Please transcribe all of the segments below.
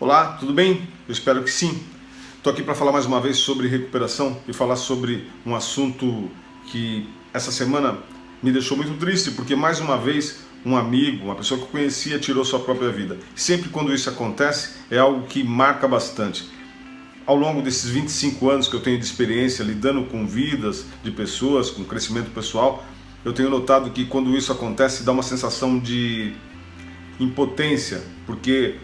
Olá, tudo bem? Eu espero que sim. Estou aqui para falar mais uma vez sobre recuperação e falar sobre um assunto que essa semana me deixou muito triste, porque mais uma vez um amigo, uma pessoa que eu conhecia, tirou sua própria vida. Sempre quando isso acontece é algo que marca bastante. Ao longo desses 25 anos que eu tenho de experiência lidando com vidas de pessoas, com crescimento pessoal, eu tenho notado que quando isso acontece dá uma sensação de impotência, porque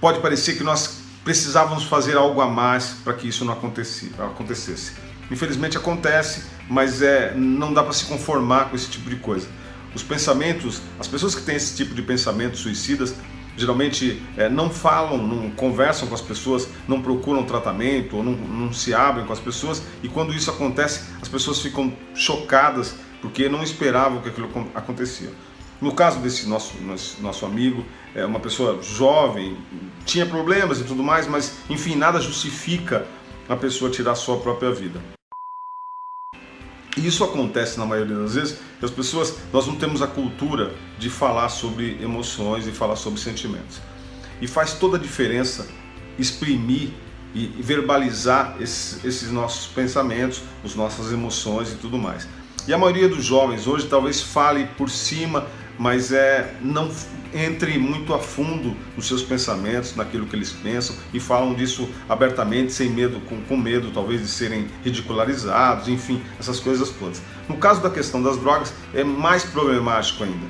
pode parecer que nós precisávamos fazer algo a mais para que isso não acontecesse. Infelizmente acontece, mas não dá para se conformar com esse tipo de coisa. Os pensamentos, as pessoas que têm esse tipo de pensamentos suicidas, geralmente não falam, não conversam com as pessoas, não procuram tratamento, ou não se abrem com as pessoas, e quando isso acontece, as pessoas ficam chocadas porque não esperavam que aquilo acontecia. No caso desse nosso amigo, é uma pessoa jovem, tinha problemas e tudo mais, mas enfim, nada justifica a pessoa tirar a sua própria vida. E isso acontece na maioria das vezes, que as pessoas, nós não temos a cultura de falar sobre emoções e falar sobre sentimentos. E faz toda a diferença exprimir e verbalizar esses nossos pensamentos, as nossas emoções e tudo mais. E a maioria dos jovens hoje talvez fale por cima, mas não entre muito a fundo nos seus pensamentos, naquilo que eles pensam, e falam disso abertamente, sem medo, com medo talvez de serem ridicularizados, enfim, essas coisas todas. No caso da questão das drogas é mais problemático ainda,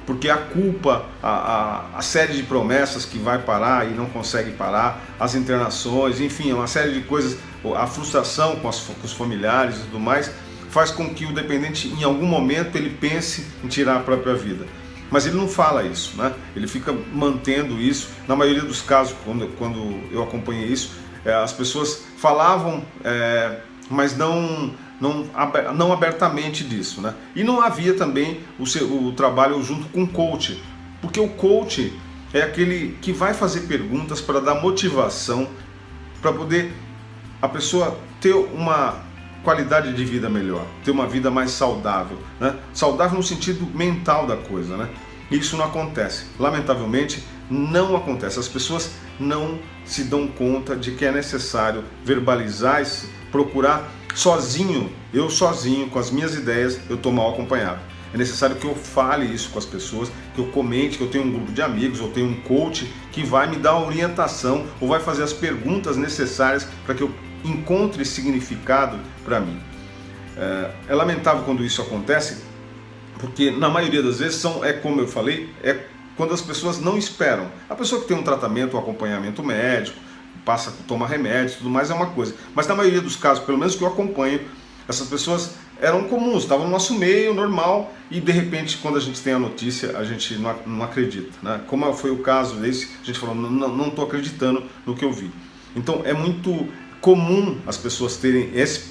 porque a culpa, a série de promessas que vai parar e não consegue parar, as internações, enfim, uma série de coisas, a frustração com os familiares e tudo mais, faz com que o dependente, em algum momento, ele pense em tirar a própria vida. Mas ele não fala isso, né? Ele fica mantendo isso. Na maioria dos casos, quando eu acompanhei isso, as pessoas falavam, mas não abertamente disso, né? E não havia também o trabalho junto com o coach, porque o coach é aquele que vai fazer perguntas para dar motivação, para poder a pessoa ter uma qualidade de vida melhor, ter uma vida mais saudável, né? Saudável no sentido mental da coisa, né? Isso não acontece, lamentavelmente não acontece. As pessoas não se dão conta de que é necessário verbalizar, procurar sozinho, eu sozinho, com as minhas ideias, eu estou mal acompanhado. É necessário que eu fale isso com as pessoas, que eu comente, que eu tenho um grupo de amigos, eu tenho um coach que vai me dar orientação ou vai fazer as perguntas necessárias para que eu encontre significado para mim. É lamentável quando isso acontece, porque na maioria das vezes como eu falei, quando as pessoas não esperam. A pessoa que tem um tratamento, um acompanhamento médico, passa a tomar remédios e tudo mais é uma coisa, mas na maioria dos casos, pelo menos que eu acompanho, essas pessoas eram comuns, estavam no nosso meio, normal, e de repente quando a gente tem a notícia, a gente não acredita, né? Como foi o caso desse, a gente falou, não estou acreditando no que eu vi. Então é muito comum as pessoas terem esse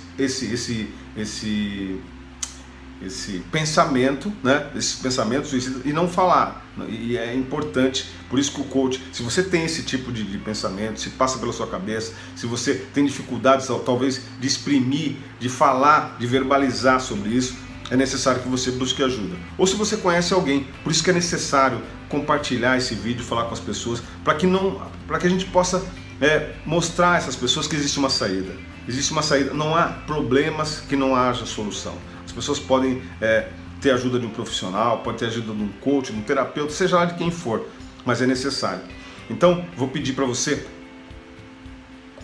pensamento, né? Esse pensamento suicida e não falar. E é importante, por isso que o coach, se você tem esse tipo de pensamento, se passa pela sua cabeça, se você tem dificuldades talvez de exprimir, de falar, de verbalizar sobre isso, é necessário que você busque ajuda. Ou se você conhece alguém, por isso que é necessário compartilhar esse vídeo, falar com as pessoas, para que a gente possa mostrar a essas pessoas que existe uma saída. Existe uma saída, não há problemas que não haja solução. As pessoas podem ter ajuda de um profissional, podem ter ajuda de um coach, de um terapeuta, seja lá de quem for, mas é necessário. Então, vou pedir para você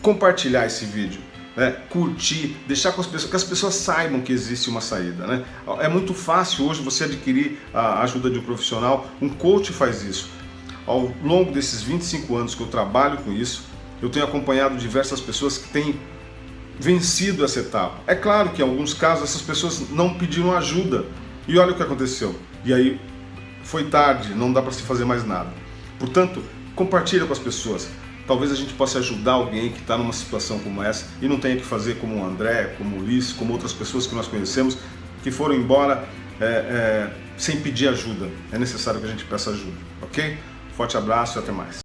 compartilhar esse vídeo, né? Curtir, deixar que as pessoas saibam que existe uma saída, né? É muito fácil hoje você adquirir a ajuda de um profissional, um coach faz isso. Ao longo desses 25 anos que eu trabalho com isso, eu tenho acompanhado diversas pessoas que têm vencido essa etapa. É claro que em alguns casos essas pessoas não pediram ajuda e olha o que aconteceu. E aí foi tarde, não dá para se fazer mais nada. Portanto, compartilha com as pessoas. Talvez a gente possa ajudar alguém que está numa situação como essa e não tenha que fazer como o André, como o Ulisses, como outras pessoas que nós conhecemos que foram embora sem pedir ajuda. É necessário que a gente peça ajuda, ok? Forte abraço e até mais.